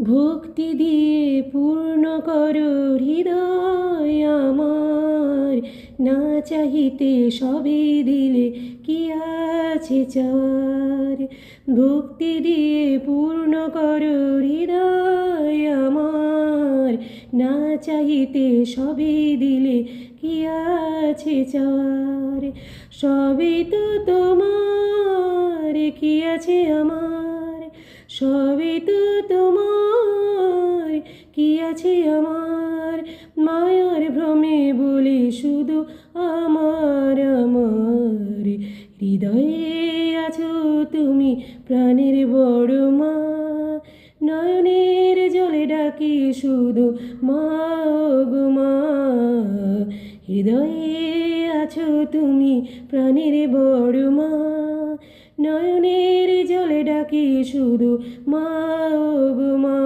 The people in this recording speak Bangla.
ভক্তি দিয়ে পূর্ণ করো হৃদয় আমার, না চাহিতে সবই দিলে কি আছে চাওয়ার। ভক্তি দিয়ে পূর্ণ করো হৃদয় আমার, না চাহিতে সবই দিলে কি আছে চাওয়ার। সবই তো তোমার, কি আছে আমার, সবই তো তোমার, কি আছে আমার। মায়ার ভ্রমে বলি শুধু আমার আমার, হৃদয়ে আছো তুমি প্রাণের বড় মা। নয়নের জলে ডাকি শুধু মা গো মা, হৃদয়ে আছো তুমি প্রাণের বড় মা। নয়নের জলে ডাকি শুধু মা গো মা।